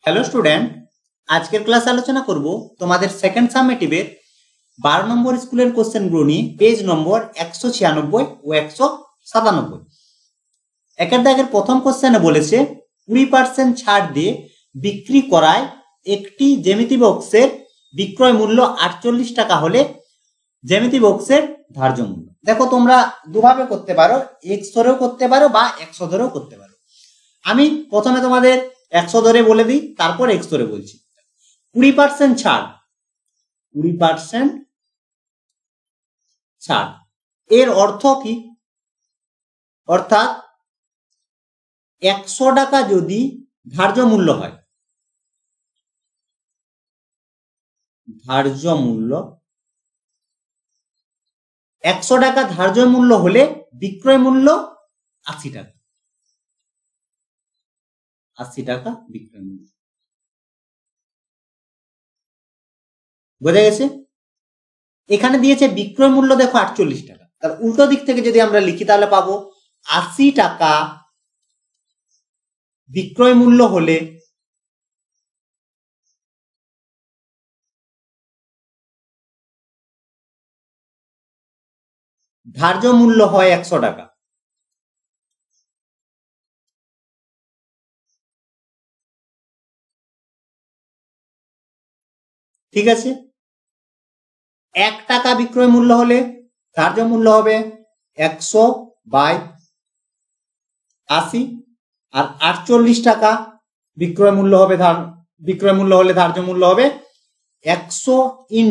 Hello student, আজকের class আলোচনা করব তোমাদের সেকেন্ড সামেটিভের 12 নম্বর স্কুলের কোশ্চেনগুলো নিয়ে পেজ নম্বর 196 ও 197। একের দাগের প্রথম কোশ্চেনে বলেছে 20% ছাড় দিয়ে বিক্রি করায় একটি জ্যামিতি বক্সের বিক্রয় মূল্য 48 টাকা হলে জ্যামিতি বক্সের ধার্য মূল্য। দেখো, তোমরা দুভাবে করতে পারো, এক্স ধরেও করতে পারো বা 100 ধরেও করতে পারো। আমি প্রথমে তোমাদের 100 ধরে বলে দিই, তারপর এক্স ধরে বলছি। 20% ছাড়, 20% ছাড় এর অর্থ কি? অর্থাৎ 100 টাকা যদি ধার্য মূল্য হয়, ধার্য মূল্য 100 টাকা ধার্য মূল্য হলে বিক্রয় মূল্য 80 টাকা, 80 টাকা বিক্রয় মূল্য। বোঝা গেছে? এখানে দিয়েছে বিক্রয় মূল্য দেখো 48 টাকা, তার উল্টো দিক থেকে যদি আমরা লিখি তাহলে পাবো 80 টাকা বিক্রয় মূল্য হলে ধার্য মূল্য হয় 100 টাকা। ঠিক আছে, 1 টাকা বিক্রয় মূল্য হলে ধার্য মূল্য হবে 100/80, আর 48 টাকা বিক্রয় মূল্য হবে, বিক্রয় মূল্য হলে ধার্য মূল্য হবে 100 ×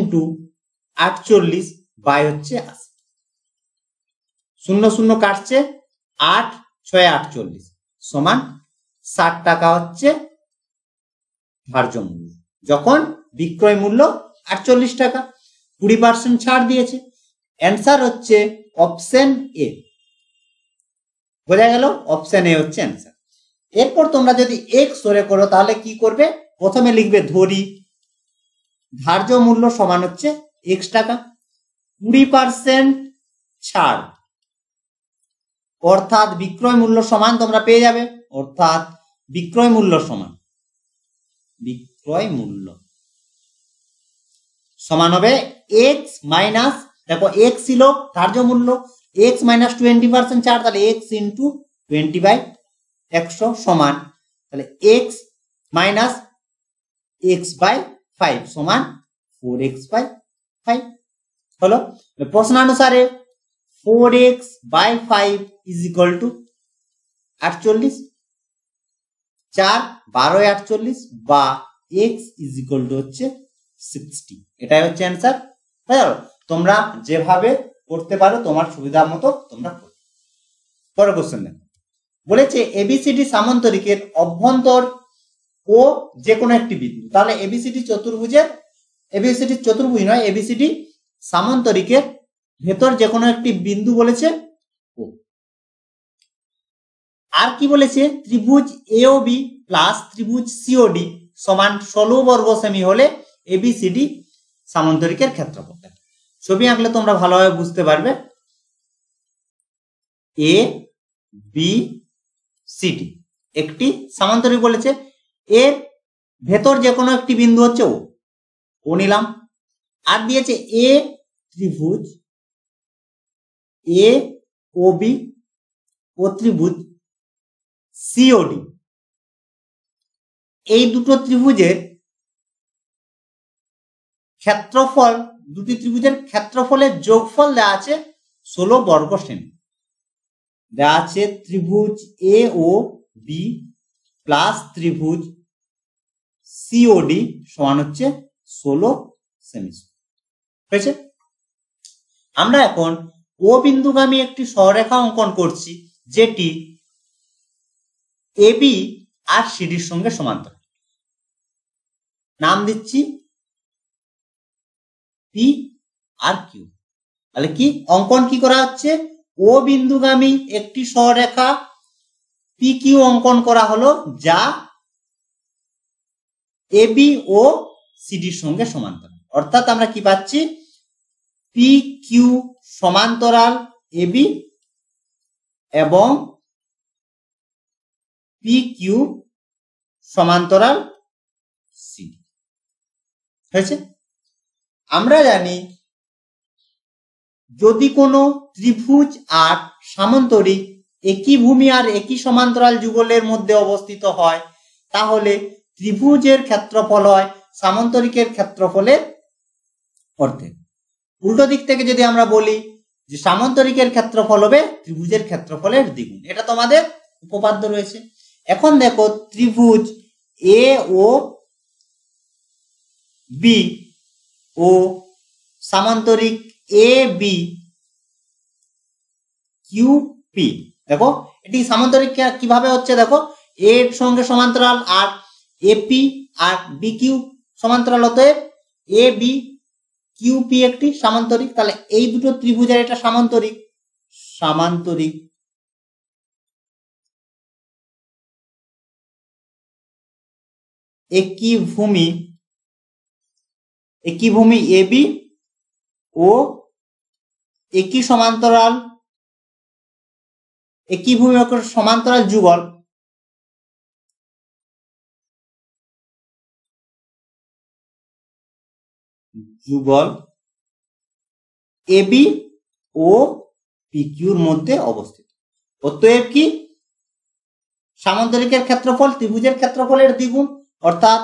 48 বাই হচ্ছে 80। 0 0 কাটছে, 8 6 48 সমান 60 টাকা হচ্ছে ধার্য মূল্য, যখন বিক্রয় মূল্য 48 টাকা। 20% ছাড় দিয়েছে, অ্যান্সার হচ্ছে অপশন এ। বোঝা গেল? অপশন এ হচ্ছে অ্যান্সার। এরপর তোমরা যদি এক্স ধরে করো তাহলে কি করবে? প্রথমে লিখবে ধরি ধার্য মূল্য সমান হচ্ছে x টাকা, 20% ছাড় অর্থাৎ বিক্রয় মূল্য সমান তোমরা পেয়ে যাবে, অর্থাৎ বিক্রয় মূল্য সমান, বিক্রয় মূল্য সমান হবে x মাইনাস, দেখো x ছিল ধার্য মূল্য, x মাইনাস 20% ছাড়, তাহলে x ইন্টু 20/100 সমান, তাহলে x মাইনাস x/5 সমান 4x/5 হলো। প্রশ্নানুসারে 4x/5 ইজ ইকুয়াল টু 48, 4 12 48 বা x ইজ ইকুয়াল টু হচ্ছে 60। এটাই হচ্ছে অ্যান্সার। তোমরা যেভাবে করতে পারো তোমার সুবিধা মতো তোমরা করো। পরের কোশ্চেন দেখো, বলেছে এবিসিডি সামান্তরিকের অভ্যন্তর ও যে কোনো একটি বিন্দু, তাহলে এবিসিডি চতুর্ভুজের, এবিসিডি চতুর্ভুজ নয়, এবিসিডি সামান্তরিকের ভেতর যে কোনো একটি বিন্দু বলেছে ও। আর কি বলেছে? ত্রিভুজ এওবি প্লাস ত্রিভুজ সিওডি সমান 16 বর্গ সেমি হলে এবিসিডি সামান্তরিকের ক্ষেত্রফল। ছবি আঁকলে তোমরা ভালোভাবে বুঝতে পারবে। এ বি সিডি একটি সামান্তরিক বলেছে, এর ভেতর যে কোনো একটি বিন্দু হচ্ছে ও নিলাম। আর দিয়েছে এ ত্রিভুজ এ ও বি ও ত্রিভুজ সিওডি, এই দুটো ত্রিভুজের ক্ষেত্রফল, দুটি ত্রিভুজের ক্ষেত্রফলের যোগফল দেওয়া আছে 16 বর্গ সেমি। দেওয়া আছে ত্রিভুজ এ ও বি প্লাস ত্রিভুজ সিওডি সমান হচ্ছে 16 সেমি হয়েছে। আমরা এখন ও বিন্দুগামী একটি সরলরেখা অঙ্কন করছি, যেটি এবি আর সিডির সঙ্গে সমান্তরাল। নাম দিচ্ছি পি আর কিউ। তাহলে কি অঙ্কন কি করা হচ্ছে? ও বিন্দুগামী একটি সরলরেখা পি কিউ অঙ্কন করা হলো, যা এবি ও সিডির সঙ্গে সমান্তরাল। অর্থাৎ আমরা কি পাচ্ছি? পি কিউ সমান্তরাল এবি এবং পি কিউ সমান্তরাল হয়েছে। আমরা জানি যদি কোনো ত্রিভুজ আর সামান্তরিক একই ভূমি আর একই সমান্তরাল যুগলের মধ্যে অবস্থিত হয় তাহলে ত্রিভুজের ক্ষেত্রফল হয় সামান্তরিকের ক্ষেত্রফলের অর্ধেক। উল্টো দিক থেকে যদি আমরা বলি যে সামান্তরিকের ক্ষেত্রফল হবে ত্রিভুজের ক্ষেত্রফলের দ্বিগুণ, এটা তোমাদের উপপাদ্য রয়েছে। এখন দেখো ত্রিভুজ এ ও B O সামান্তরিক A B Q P, দেখো এটি সামান্তরিক কিভাবে হচ্ছে, দেখো এর সঙ্গে সমান্তরাল আর এপি আর বি কিউ সমান্তরাল, অতএব এ বি কিউ পি একটি সামান্তরিক। তাহলে এই দুটো ত্রিভুজের এটা সামান্তরিক, সামান্তরিক একই ভূমি এ বি ও একই সমান্তরাল একই ভূমি সমান্তরাল যুগল এবি ও পিকিউর মধ্যে অবস্থিত। অতএব কি সামান্তরিকের ক্ষেত্রফল ত্রিভুজের ক্ষেত্রফলের দ্বিগুণ, অর্থাৎ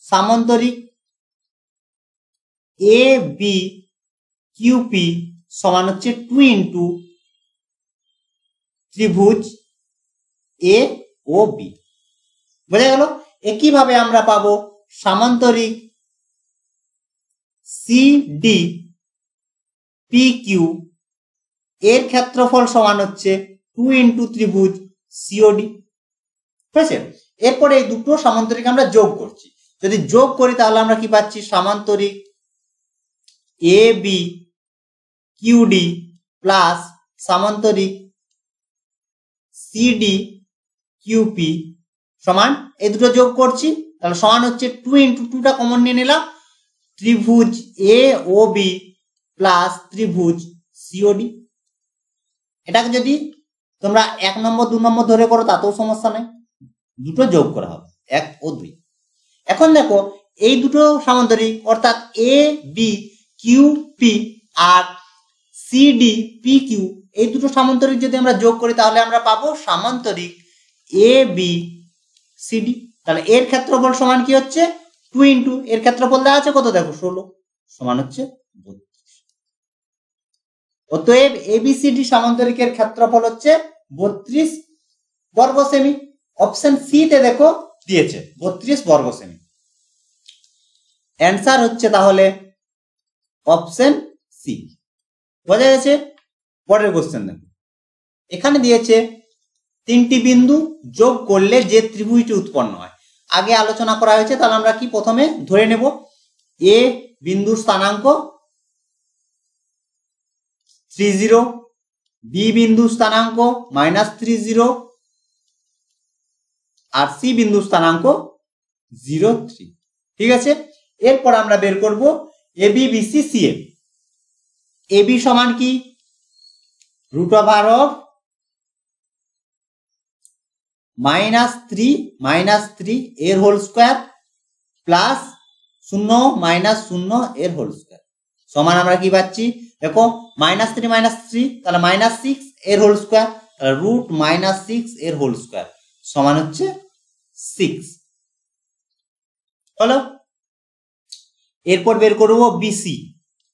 সামান্তরিক এ বি কিউ পি সমান হচ্ছে 2 ইন্টু ত্রিভুজ এ ও বি। বোঝা গেল? একইভাবে আমরা পাবো সামান্তরিক সি ডি পি কিউ এর ক্ষেত্রফল সমান হচ্ছে 2 ইন্টু ত্রিভুজ সিওডি। ঠিক আছে, এরপরে এই দুটো সামান্তরিক আমরা যোগ করছি, যদি যোগ করি তাহলে আমরা কি পাচ্ছি, সামান্তরিক এ বি কিউডি প্লাস সামান্তরিক সিডি কিউপি সমান, এই দুটো যোগ করছি তাহলে সমান হচ্ছে 2 ইন্টু 2টা কমন নিয়ে নিলাম, ত্রিভুজ এ ও বি প্লাস ত্রিভুজ সিওডি। এটাকে যদি তোমরা 1 নম্বর 2 নম্বর ধরে করো তাতেও সমস্যা নেই, দুটো যোগ করা হবে 1 ও 2। এখন দেখো এই দুটো সামান্তরিক অর্থাৎ A B Q P R C D P Q, এই দুটো সামান্তরিক যদি আমরা যোগ করি তাহলে আমরা পাবো সামান্তরিক এ বি সি ডি। তাহলে এর ক্ষেত্রফল সমান কি হচ্ছে, 2 ইন্টু এর ক্ষেত্রফল দেওয়া আছে কত, দেখো 16 সমান হচ্ছে 32। অতএব এবিসিডি সামান্তরিকের ক্ষেত্রফল হচ্ছে 32 বর্গ সেমি। অপশন সি তে দেখো দিয়েছে 32 বর্গ সেমি। অ্যান্সার হচ্ছে তাহলে অপশন সি। বোঝা গেছে? পরের কোশ্চেন দেখো, এখানে দিয়েছে 3টি বিন্দু যোগ করলে যে ত্রিভুজটি উৎপন্ন হয়। আগে আলোচনা করা হয়েছে, তাহলে আমরা কি প্রথমে ধরে নেব এ বিন্দুর স্থানাঙ্ক 30, বি বিন্দুর স্থানাঙ্ক -30 আর সি বিন্দুর স্থানাঙ্ক 0,3। ঠিক আছে, এরপর আমরা বের করব এবি বিসি সিএ। এবি সমান কি, √of -3 এর হোল স্কয়ার প্লাস 0 -0 এর হোল স্কয়ার সমান আমরা কি পাচ্ছি, দেখো -3 তাহলে -6 এর হোল স্কয়ার, তাহলে √-6 এর হোল স্কয়ার সমান হচ্ছে 6 হলো। এরপর বের করব বিসি।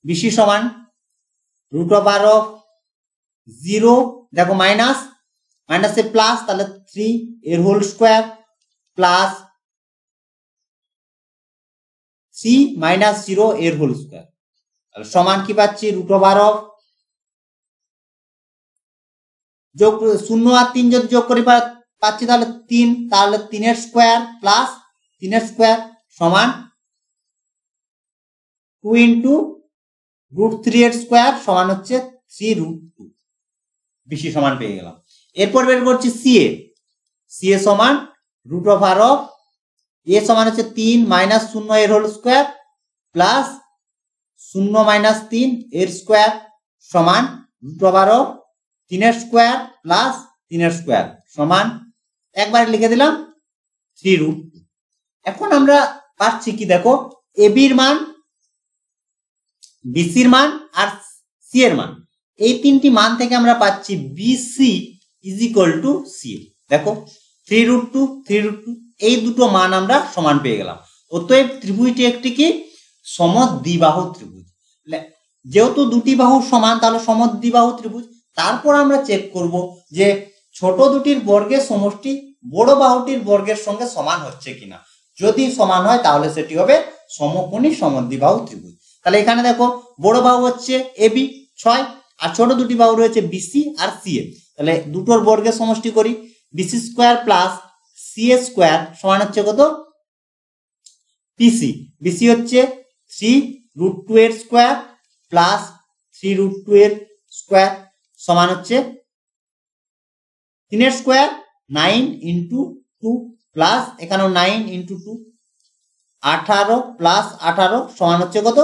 বিসি সমান √of 0, দেখো মাইনাস এ প্লাস, তাহলে 3 এর হোল স্কয়ার প্লাস 3 - 0 এর হোল স্কয়ার, তাহলে সমান কি পাচ্ছি, √of যোগ 0 আর 3 যদি যোগ করি পাচ্ছি তাহলে 3, তাহলে 3 এর স্কয়ার প্লাস 3 এর স্কয়ার সমান 2 ইন্টু √3 এর স্কয়ার সমান হচ্ছে 3√2। বিসি সমান পেয়ে গেলাম। এরপর বের করছি সিএ। সিএ সমান √of এ সমান হচ্ছে 3 - 0 এর হোল স্কয়ার প্লাস 0 - 3 এর স্কয়ার সমান √of 3 এর স্কয়ার প্লাস 3 এর স্কয়ার সমান, একবারে লিখে দিলাম 3√2। এখন আমরা পাচ্ছি কি, দেখো এবির মান, বিসির মান আর সি এর মান, এই তিনটি মান থেকে আমরা পাচ্ছি BC is equal to C. দেখো 3√2 3√2 এই দুটো মান আমরা সমান পেয়ে গেলাম। অতএব ত্রিভুজটি একটি কি সমদ্বিবাহু ত্রিভুজ। যেহেতু দুটি বাহু সমান তাহলে সমদ্বিবাহু ত্রিভুজ। তারপর আমরা চেক করব যে ছোট দুটির বর্গের সমষ্টি বড় বাহুটির বর্গের সঙ্গে সমান হচ্ছে কিনা। যদি সমান হয় তাহলে সেটি হবে সমকোণী সমদ্বিবাহু ত্রিভুজ। তাহলে এখানে দেখো বড় বাহু হচ্ছে এবি 6 আর ছোট দুটি বাহু রয়েছে বিসি আর সিএ। তাহলে দুটোর বর্গের সমষ্টি করি, BC square plus CA square সমান হচ্ছে কত পিসি। বিসি হচ্ছে 3√2 এর স্কোয়ার প্লাস 3√2 এর স্কোয়ার সমান হচ্ছে 3 এর স্কোয়ার 9 ইন্টু 2 প্লাস এখানেও 9 ইন্টু 2 18 প্লাস 18 সমান হচ্ছে কত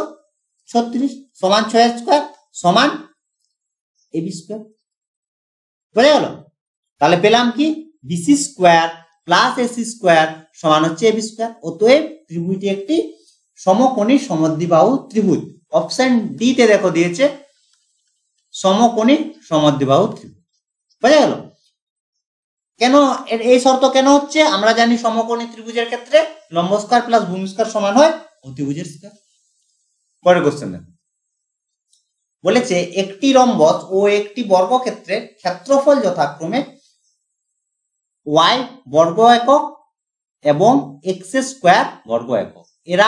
36 সমান 6 এর স্কোয়ার সমান এবি স্কোয়ার। বোঝা গেল? তাহলে পেলাম কি BC square plus AC square সমান হচ্ছে এবি স্কোয়ার। অতএব ত্রিভুজটি একটি সমকোণী সমদ্বিবাহু ত্রিভুজ। অপশন ডি তে দেখো দিয়েছে সমকোণী সমদ্বিবাহু ত্রিভুজ। বোঝা গেল? কেন এই শর্ত কেন হচ্ছে? আমরা জানি সমকোণী ত্রিভুজের ক্ষেত্রে লম্ব স্কয়ার প্লাস ভূমি স্কয়ার সমান হয় অতিভুজের স্কয়ার। পরের কোশ্চেন দেখো, বলেছে একটি রম্বস ও একটি বর্গক্ষেত্রের ক্ষেত্রফল যথাক্রমে y বর্গ একক এবং x স্কয়ার বর্গ একক, এরা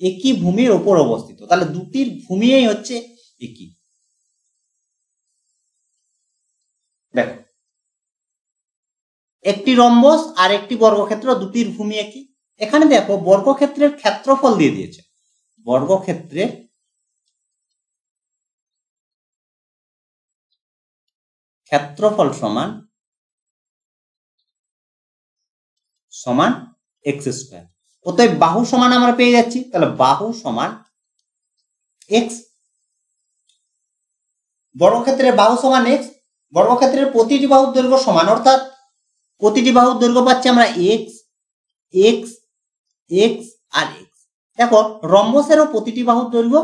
একই ভূমির উপর অবস্থিত। তাহলে দুটির ভূমিই হচ্ছে একই। দেখো একটি রম্বস আর একটি বর্গক্ষেত্র দুটির ভূমি একই। এখানে দেখো বর্গক্ষেত্রের ক্ষেত্রফল দিয়ে দিয়েছে। বর্গক্ষেত্রের ক্ষেত্রফল সমান সমান x স্কয়ার। অতএব বাহু সমান আমরা পেয়ে যাচ্ছি। তাহলে বাহু সমান x। বর্গক্ষেত্রের বাহু সমান x। বর্গক্ষেত্রের প্রতিটি বাহুর দৈর্ঘ্য সমান, অর্থাৎ প্রতিটি বাহুর দৈর্ঘ্য পাচ্ছি আমরা x x x আর x। দেখো রম্বসেরও প্রতিটি বাহুর দৈর্ঘ্য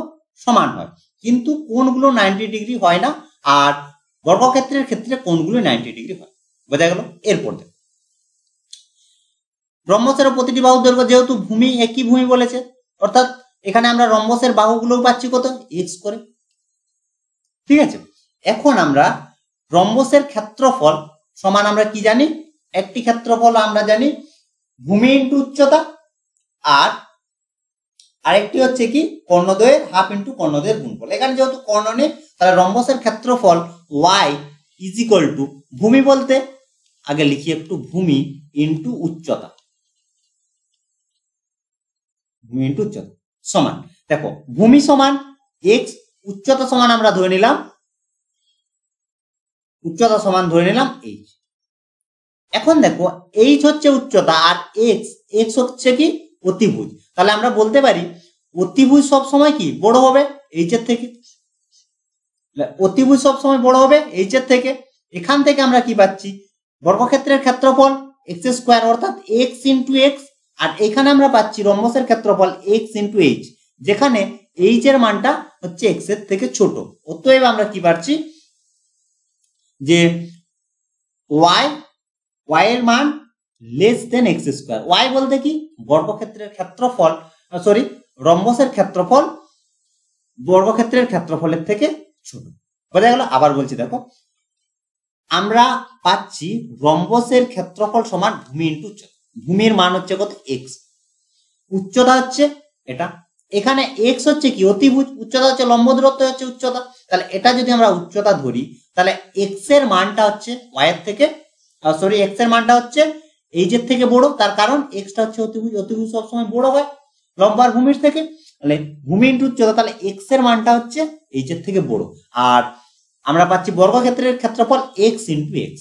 সমান হয়, কিন্তু কোণগুলো 90 ডিগ্রি হয় না, আর বর্গক্ষেত্রের ক্ষেত্রে কোণগুলো 90 ডিগ্রি হয়। বোঝা গেল? এরপর দেখো রম্বসেরও প্রতিটি বাহুর দৈর্ঘ্য, যেহেতু ভূমি একই ভূমি বলেছে, অর্থাৎ এখানে আমরা রম্বসের বাহুগুলো পাচ্ছি কত x করে। ঠিক আছে, এখন আমরা রম্বসের ক্ষেত্রফল সমান আমরা কি জানি? একটি ক্ষেত্রফল আমরা জানি ভূমি ইন্টু উচ্চতা, আর আরেকটি হচ্ছে কি কর্ণদ্বয়ের হাফ ইন্টু কর্ণদ্বয়ের গুণফল। এখানে যেহেতু কর্ণ নেই তাহলে রম্বসের ক্ষেত্রফল y ইজ ইকুয়াল টু, ভূমি বলতে আগে লিখি একটু, ভূমি ইন্টু উচ্চতা, ভূমি ইন্টু উচ্চতা সমান, দেখো ভূমি সমান x, উচ্চতা সমান আমরা ধরে নিলাম, উচ্চতা সমান ধরে নিলাম h। এখন দেখো h হচ্ছে উচ্চতা আর x হচ্ছে কি অতিভুজ। তাহলে আমরা বলতে পারি অতিভুজ সব সময় কি বড় হবে h এর থেকে। অতিভুজ সব সময় বড় হবে h এর থেকে। এখান থেকে আমরা কি পাচ্ছি? বর্গক্ষেত্রের ক্ষেত্রফল x স্কয়ার, অর্থাৎ x ইন্টু x, আর এখানে আমরা পাচ্ছি রম্বসের ক্ষেত্রফল x ইন্টু h, যেখানে h এর মানটা হচ্ছে x এর থেকে ছোট। অতএব আমরা কি পাচ্ছি যে y এর মান less than x square. y বলতে কি বর্গক্ষেত্রের ক্ষেত্রফল, সরি রম্বসের ক্ষেত্রফল বর্গক্ষেত্রের ক্ষেত্রফলের থেকে ছোট। বোঝা গেল? আবার বলছি, দেখো আমরা পাচ্ছি রম্বসের ক্ষেত্রফল সমান ভূমি ইন্টু উচ্চতা। ভূমির মান হচ্ছে কত x, উচ্চতা হচ্ছে এটা, এখানে x হচ্ছে কি অতিভুজ, উচ্চতা হচ্ছে লম্ব দূরত্ব হচ্ছে উচ্চতা। তাহলে এটা যদি আমরা উচ্চতা ধরি তাহলে x এর মানটা হচ্ছে y এর থেকে, সরি x এর মানটা হচ্ছে h এর থেকে বড়, তার কারণ x টা হচ্ছে অতিভুজ, অতিভুজ সবসময় বড় হয় লম্ব আর ভূমির থেকে। তাহলে ভূমি ইন্টু উচ্চতা, তাহলে x এর মানটা হচ্ছে h এর থেকে বড়, আর আমরা পাচ্ছি বর্গক্ষেত্রের ক্ষেত্রফল x ইন্টু x।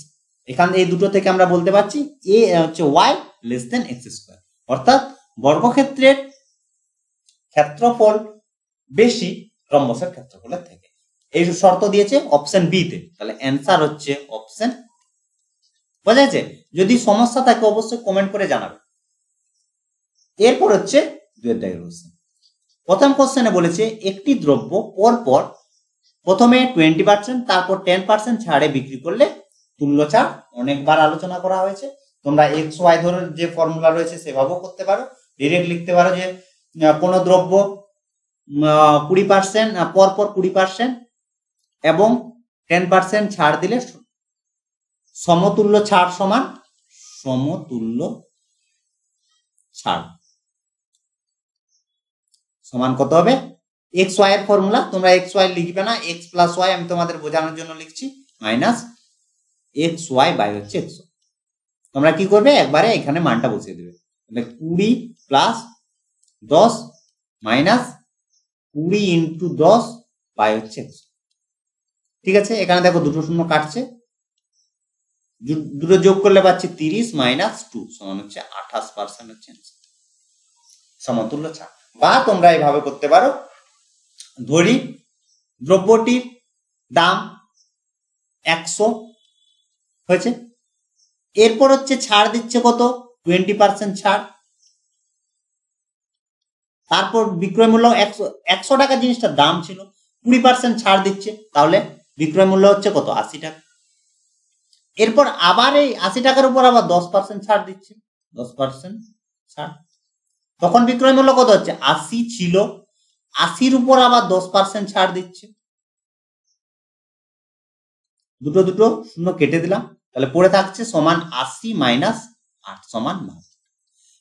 এখান এই দুটো থেকে আমরা বলতে পারছি a হচ্ছে y less than x square, অর্থাৎ বর্গক্ষেত্রের ক্ষেত্রফল বেশি রম্বসের ক্ষেত্রফলের থেকে। এই শর্ত দিয়েছে অপশন বি তে। তাহলে অ্যান্সার হচ্ছে অপশন। বোঝা যাচ্ছে? যদি সমস্যা থাকে অবশ্যই কমেন্ট করে জানাবে। এরপর হচ্ছে 2 দাগের কোশ্চেন, প্রথম কোশ্চেনে বলেছে একটি দ্রব্য পরপর প্রথমে 20% তারপর 10% ছাড়ে বিক্রি করলে তুল্য ছাড়। অনেকবার আলোচনা করা হয়েছে, তোমরা এক্স ওয়াই ধরে যে ফর্মুলা রয়েছে সেভাবেও করতে পারো, ডিরেক্ট লিখতে পারো যে কোনো দ্রব্য 20% পরপর 20% এবং 10% ছাড় দিলে সমতুল্য ছাড় সমান সমতুল্য ছাড় সমান কত হবে? এক্স ওয়াই এর ফর্মুলা, তোমরা এক্স ওয়াই লিখবে না, এক্স প্লাস ওয়াই আমি তোমাদের বোঝানোর জন্য লিখছি, মাইনাস এক্স ওয়াই বাই হচ্ছে এক্স। তোমরা কি করবে, একবারে এখানে মানটা বসিয়ে দেবে, 20 প্লাস 10 মাইনাস 20 ইন্টু 10 বাই হচ্ছে এক্স। ঠিক আছে, এখানে দেখো দুটো শূন্য কাটছে, দুটো যোগ করলে পাচ্ছি 30 মাইনাস 2 সমান হচ্ছে 28% হচ্ছে সমতুল্য ছাড়। বা তোমরা এইভাবে করতে পারো, ধরি দ্রব্যটির দাম 100 হয়েছে, এরপর হচ্ছে ছাড় দিচ্ছে কত, 20% ছাড়, তারপর বিক্রয় মূল্য 100 টাকা জিনিসটার দাম ছিল, 20% ছাড় দিচ্ছে, তাহলে বিক্রয় মূল্য হচ্ছে কত, 80 টাকা। এরপর আবার এই 80 টাকার উপর আবার 10% ছাড় দিচ্ছে, 10% ছাড়, তখন বিক্রয় মূল্য কত হচ্ছে, 80 ছিল, 80-র উপর আবার 10% ছাড় দিচ্ছে, দুটো দুটো শূন্য কেটে দিলাম, তাহলে পড়ে থাকছে সমান 80 মাইনাস 8 সমান 9।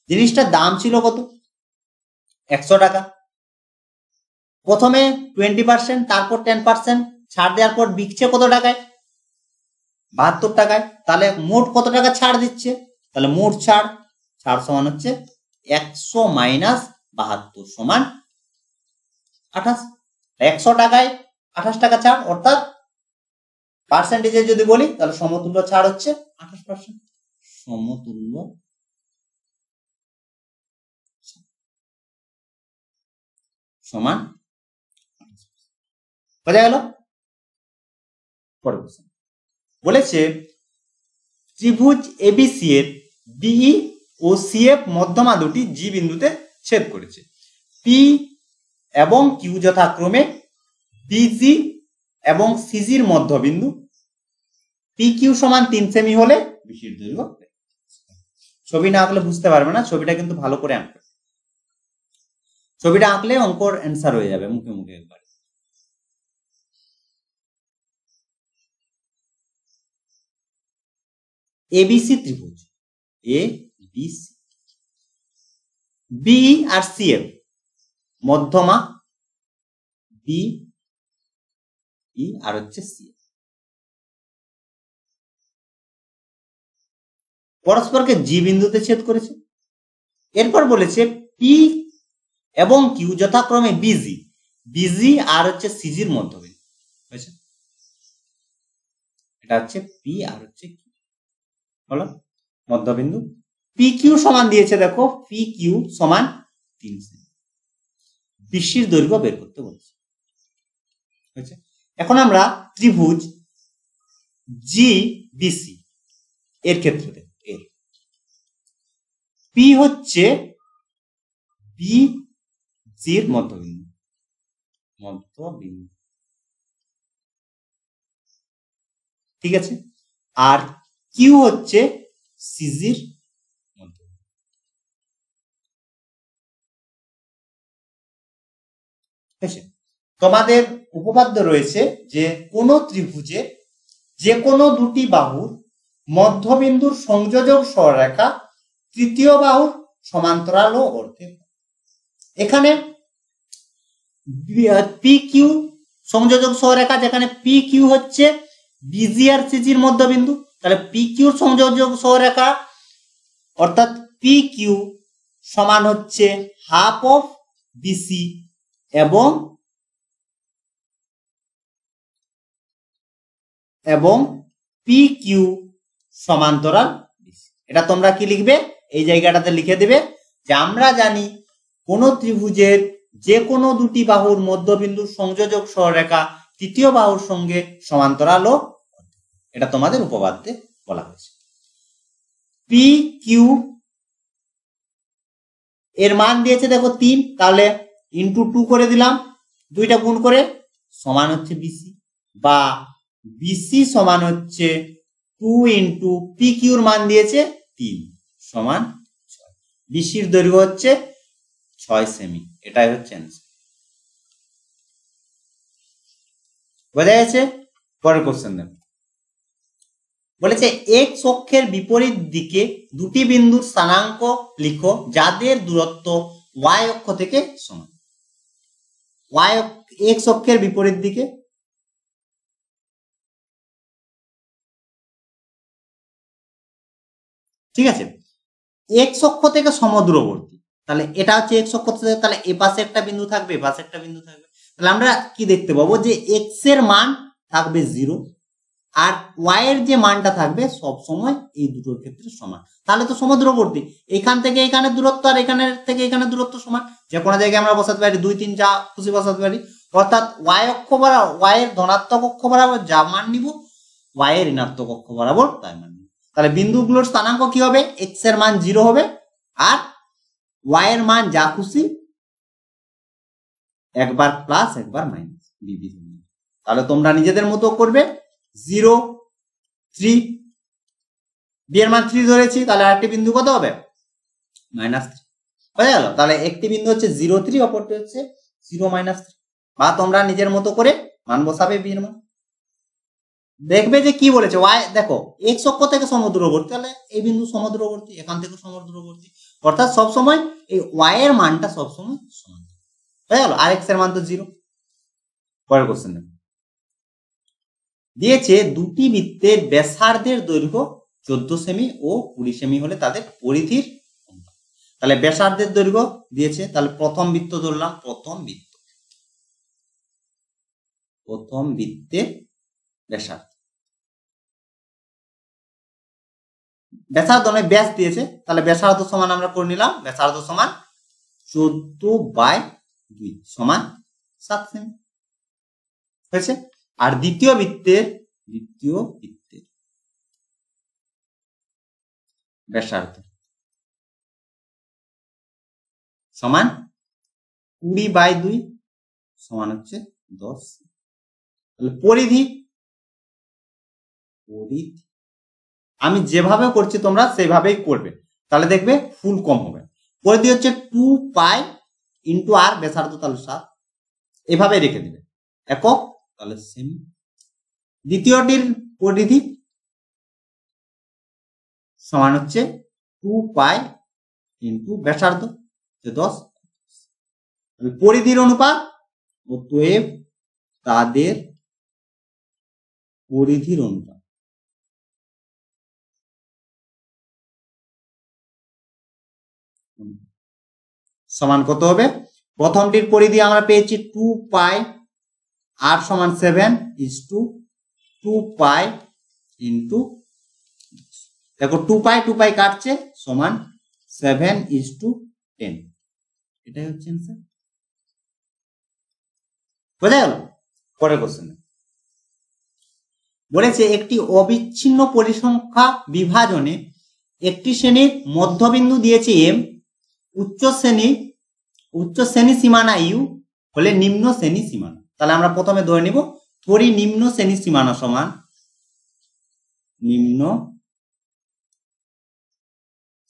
জিনিসটার দাম ছিল কত, 100 টাকা, প্রথমে 20% তারপর 10% ছাড় দেওয়ার পর বিকছে কত টাকায়, 72 টাকায়, তাহলে মোট কত টাকা ছাড় দিচ্ছে, তাহলে মোট ছাড় সমান হচ্ছে 100 মাইনাস 72 সমান 28। 100 টাকায় 28 টাকা ছাড়, অর্থাৎ পার্সেন্টেজে যদি বলি তাহলে সমতুল্য ছাড় হচ্ছে 28%, সমতুল্য সমান বোঝা গেল। বলেছে ত্রিভুজ এবিসি এর বিই ও সিএফ মধ্যমা দুটি জি বিন্দুতে ছেদ করেছে, পি এবং কিউ যথাক্রমে বিজি এবং সিজির মধ্যবিন্দু, পি কিউ সমান 3 সেমি হলে বিসির দৈর্ঘ্য। ছবি না আঁকলে বুঝতে পারবে না, ছবিটা কিন্তু ভালো করে আঁকবে, ছবিটা আঁকলে অঙ্কর অ্যান্সার হয়ে যাবে মুখে মুখে একবার। এবিসি ত্রিভুজ, A B C, B R CF মধ্যমা, বি ই আর হচ্ছে সি, পরস্পরকে জি বিন্দুতে ছেদ করেছে। এরপর বলেছে পি এবং কিউ যথাক্রমে বিজি, বিজি আর হচ্ছে সিজির মধ্যবিন্দু হয়েছে, এটা হচ্ছে পি আর হচ্ছে কিউ হলো মধ্যবিন্দু। পি কিউ সমান দিয়েছে, দেখো পি কিউ সমান 3 সেমি, বিসির দৈর্ঘ্য বের করতে বলছে। এখন আমরা ত্রিভুজ জি বিসি এর ক্ষেত্রে দেখো, এর পি হচ্ছে বি জির মধ্যবিন্দু, ঠিক আছে, আর কিউ হচ্ছে সিজির মধ্যবিন্দু। তোমাদের উপপাদ্য রয়েছে যে কোন ত্রিভুজে যে কোনো দুটি বাহুর মধ্যবিন্দুর সংযোজক সরলরেখা তৃতীয় বাহুর সমান্তরাল ও অর্ধেক। এখানে পি কিউ সংযোজক সরলরেখা, যেখানে পি কিউ হচ্ছে বিজি আর সিজির মধ্যবিন্দু, তাহলে পি কিউ সংযোজক সরলরেখা অর্থাৎ পি কিউ সমান হচ্ছে হাফ অফ বিসি এবং পি কিউ সমান্তরাল বিসি। এটা তোমরা কি লিখবে, এই জায়গাটাতে লিখে দেবে যে আমরা জানি কোন ত্রিভুজের যে কোনো দুটি বাহুর মধ্যবিন্দুর সংযোজক সরলরেখা তৃতীয় বাহুর সঙ্গে সমান্তরাল ও, এটা তোমাদের উপপাদ্যে বলা হয়েছে। পি কিউ এর মান দিয়েছে দেখো 3, তাহলে ইন্টু 2 করে দিলাম, দুইটা গুণ করে সমান হচ্ছে বিসি, বা বিসি সমান হচ্ছে 2 ইন্টু পি কিউর মান দিয়েছে 3 সমান 6। বিসির দৈর্ঘ্য হচ্ছে 6 সেমি। এটাই হচ্ছে অ্যান্সার। বোঝা গেছে? পরের কোশ্চেন দেখো, বলেছে এক্স অক্ষের বিপরীত দিকে দুটি বিন্দুর স্থানাঙ্ক লিখো যাদের দূরত্ব ওয়াই অক্ষ থেকে সমান। এক্স অক্ষের বিপরীত দিকে, ঠিক আছে, এক্স অক্ষ থেকে সমদূরবর্তী, তাহলে এটা হচ্ছে এক্স অক্ষ থেকে, তাহলে এ পাশে একটা বিন্দু থাকবে, এ পাশে একটা বিন্দু থাকবে, তাহলে আমরা কি দেখতে পাবো যে এক্স এর মান থাকবে 0 আর ওয়াই এর যে মানটা থাকবে সব সময় এই দুটোর ক্ষেত্রে সমান, তাহলে তো সমদূরবর্তী। এখান থেকে এখানের দূরত্ব আর এখানের থেকে এখানের দূরত্ব সমান, যে কোনো জায়গায় আমরা বসাতে পারি 2 3 যা খুশি বসাতে পারি। অর্থাৎ ওয়াই অক্ষ বরাবর, ওয়াই এর ধনাত্মক অক্ষ বরাবর যা মান নিব, ওয়াই এর ঋণাত্মক অক্ষ বরাবর তাই মান নিব। তাহলে বিন্দুগুলোর স্থানাঙ্ক কি হবে? এক্স এর মান 0 হবে আর ওয়াই এর মান যা খুশি, একবার প্লাস একবার মাইনাস বিবিধ। তাহলে তোমরা নিজেদের মতো করবে। 0 3, বি এর মান 3 ধরেছি, তাহলে আরেকটি বিন্দু কত হবে? -3 হয়ে গেল। তাহলে একটি বিন্দু হচ্ছে 0 3, অপরটি হচ্ছে 0 -3, বা তোমরা নিজের মতো করে মান বসাবে বি এর মান। দেখবে যে কি বলেছে, ওয়াই দেখো এক্স অক্ষ থেকে সমদূরবর্তী, তাহলে এই বিন্দু সমদূরবর্তী, এখান থেকে সমদূরবর্তী, অর্থাৎ সবসময় এই ওয়াই এর মানটা সবসময় সমান হয়ে গেল, আর এক্স এর মান তো 0। পরের কোশ্চেন দিয়েছে দুটি বৃত্তের ব্যাসার্ধের দৈর্ঘ্য 14 সেমি ও 20 সেমি হলে তাদের পরিধির, তাহলে ব্যাসার্ধের দৈর্ঘ্য দিয়েছে, তাহলে প্রথম বৃত্ত ধরলাম, প্রথম বৃত্তের ব্যাসার্ধ, ব্যাসার্ধ নয় ব্যাস দিয়েছে, তাহলে ব্যাসার্ধ সমান আমরা করে নিলাম, ব্যাসার্ধ সমান 14/2 সমান 7 সেমি হয়েছে। আর দ্বিতীয় বৃত্তের ব্যাসার্ধ সমান 20/2 সমান হচ্ছে 10। তাহলে পরিধি আমি যেভাবে করছি তোমরা সেভাবেই করবে, তাহলে দেখবে ফুল কম হবে। পরিধি হচ্ছে 2 পাই ইন্টু আর, ব্যাসার্ধ তাহলে 7, এভাবে রেখে দেবে একক, তাহলে সেমি। দ্বিতীয়টির পরিধি সমান হচ্ছে 2 পাই ইন্টু ব্যাসার্ধ 10, পরিধির অনুপাত, অতএব তাদের পরিধির অনুপাত। সমান কত হবে? প্রথমটির পরিধি আমরা পেয়েছি 2 পাই, আর সমান 7 ইজ টু 2 পাই ইন্টু, দেখো 2 পাই কাটছে, সমান 7 ইজ টু 10। এটাই হচ্ছে অ্যান্সার। বোঝা গেল? পরের কোশ্চেন বলেছে একটি অবিচ্ছিন্ন পরিসংখ্যা বিভাজনে একটি শ্রেণীর মধ্যবিন্দু দিয়েছে এম, উচ্চ শ্রেণী সীমানা ইউ হলে নিম্ন শ্রেণী সীমানা। তাহলে আমরা প্রথমে ধরে নিব, ধরি নিম্ন শ্রেণী সীমানা সমান নিম্ন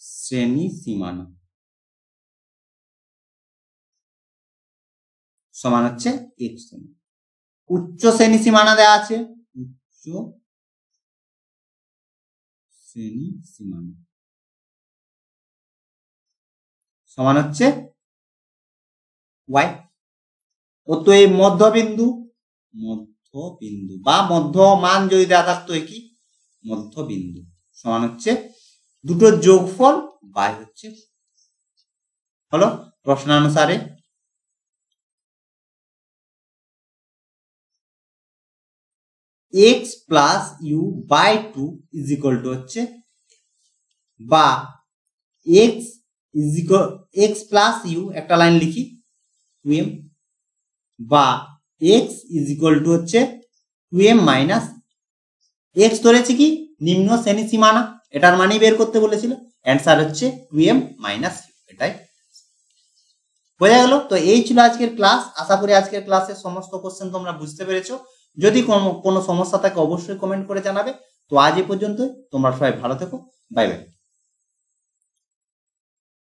শ্রেণী সীমানা সমান হচ্ছে x শ্রেণী। উচ্চ শ্রেণী সীমানা দেওয়া আছে, উচ্চ শ্রেণী সীমানা সমান হচ্ছে y। অতএব মধ্যবিন্দু বা মধ্য মান যদি দেওয়া থাকতো কি, মধ্যবিন্দু সমান হচ্ছে দুটোর যোগফল বাই হচ্ছে, হলো প্রশ্নানুসারে x plus u by 2 is equal to হচ্ছে, বা x প্লাস ইউ একটা লাইন লিখি 2m, বা x ইজ ইকুয়াল টু হচ্ছে 2m মাইনাস, x ধরেছে কি নিম্ন শ্রেণী সীমানা, এটার মানই বের করতে বলেছিল, অ্যান্সার হচ্ছে 2m মাইনাস, এটাই। বোঝা গেল? তো এই ছিল আজকের ক্লাস। আশা করি আজকের ক্লাসের সমস্ত কোশ্চেন তোমরা বুঝতে পেরেছো। যদি কোনো সমস্যা থাকে অবশ্যই কমেন্ট করে জানাবে। তো আজ এই পর্যন্তই, তোমরা সবাই ভালো থেকো, বাই বাই।